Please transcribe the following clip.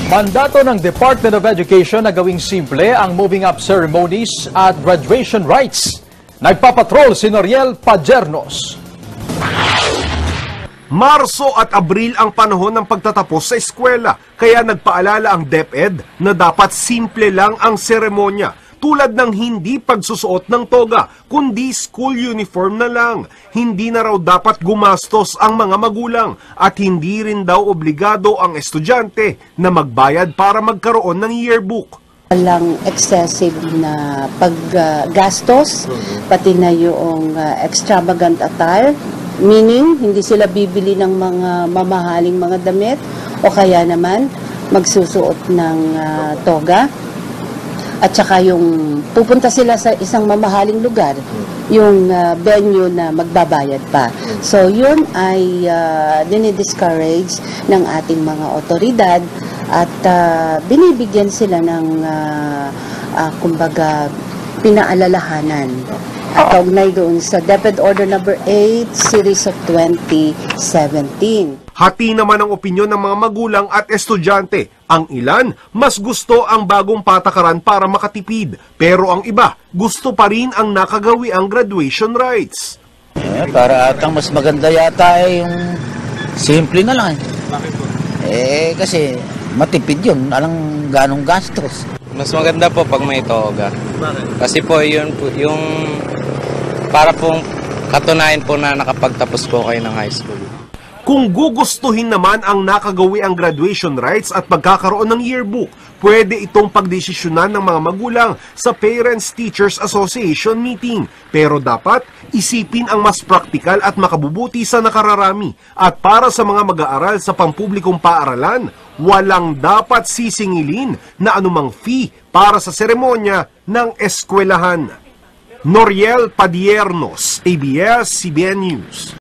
Mandato ng Department of Education na gawing simple ang moving up ceremonies at graduation rites. Nagpapatrol si Noriel Pajernos. Marso at Abril ang panahon ng pagtatapos sa eskwela, kaya nagpaalala ang DepEd na dapat simple lang ang seremonya, tulad ng hindi pagsusuot ng toga, kundi school uniform na lang. Hindi na raw dapat gumastos ang mga magulang at hindi rin daw obligado ang estudyante na magbayad para magkaroon ng yearbook. Walang excessive na paggastos, pati na yung extravagant attire. Meaning, hindi sila bibili ng mga mamahaling mga damit o kaya naman magsusuot ng toga. At saka yung pupunta sila sa isang mamahaling lugar, yung venue na magbabayad pa. So yun ay dinidiscourage ng ating mga otoridad at binibigyan sila ng kumbaga pinaalalahanan. At kaugnay doon sa DepEd Order Number 8, Series of 2017. Hati naman ang opinyon ng mga magulang at estudyante. Ang ilan, mas gusto ang bagong patakaran para makatipid. Pero ang iba, gusto pa rin ang nakagawi ang graduation rites. Para atang mas maganda yata yung simple na lang. Bakit po? Kasi matipid yun. Alang ganong gastos. Mas maganda po pag may toga. Bakit? Kasi po yun po, yung para pong katunayan po na nakapagtapos po kayo ng high school. Kung gugustuhin naman ang nakagawi ang graduation rites at pagkakaroon ng yearbook, pwede itong pagdesisyonan ng mga magulang sa Parents Teachers Association meeting. Pero dapat isipin ang mas praktikal at makabubuti sa nakararami. At para sa mga mag-aaral sa pampublikong paaralan, walang dapat sisingilin na anumang fee para sa seremonya ng eskwelahan. Noriel Pajernos, ABS-CBN News.